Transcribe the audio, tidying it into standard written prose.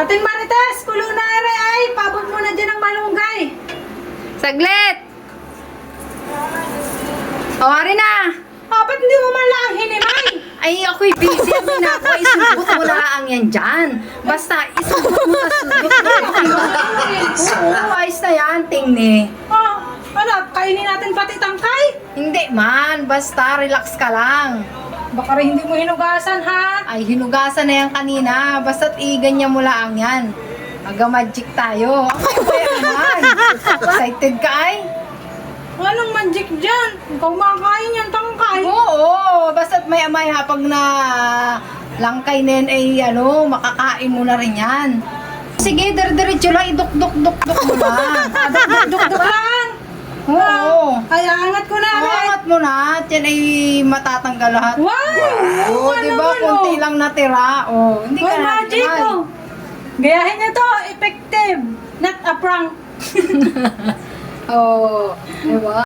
Ating Marites, kulong na ay, pabot mo na dyan ang malunggay. Saglit! O, hari na! Ba't hindi mo man lang hinimay? Ay, ako'y busy. Ang ginagawa, isugot mo lang yan dyan. Basta, isugot mo na sugot. Oo, ayos na yan, tingni. Ano, kainin natin pati tangkay? Hindi man, basta relax ka lang. Baka rin hindi mo hinugasan, ha? Ay, hinugasan na yan kanina. Basta't iganyan mo lang yan. Mag-magic tayo. Ay, kaya naman. Excited ka ay? Anong magic dyan? Ikaw makain yan tangkay. Oo, basta't maya-maya pag na langkay na yan ay makakain mo na rin yan. Sige, diretso lang, iduk-duk-duk-duk mo lang. Duk-duk lang. Oo. Ay, angat ko na rin. Angat mo na, at yan ay matatanggal lahat. Wow! Oo, di ba? Kunti lang natira. Oo, hindi ka Wow, na magic naman. ko. Gayahin niyo to, effective. Not a prank. Oo, di ba?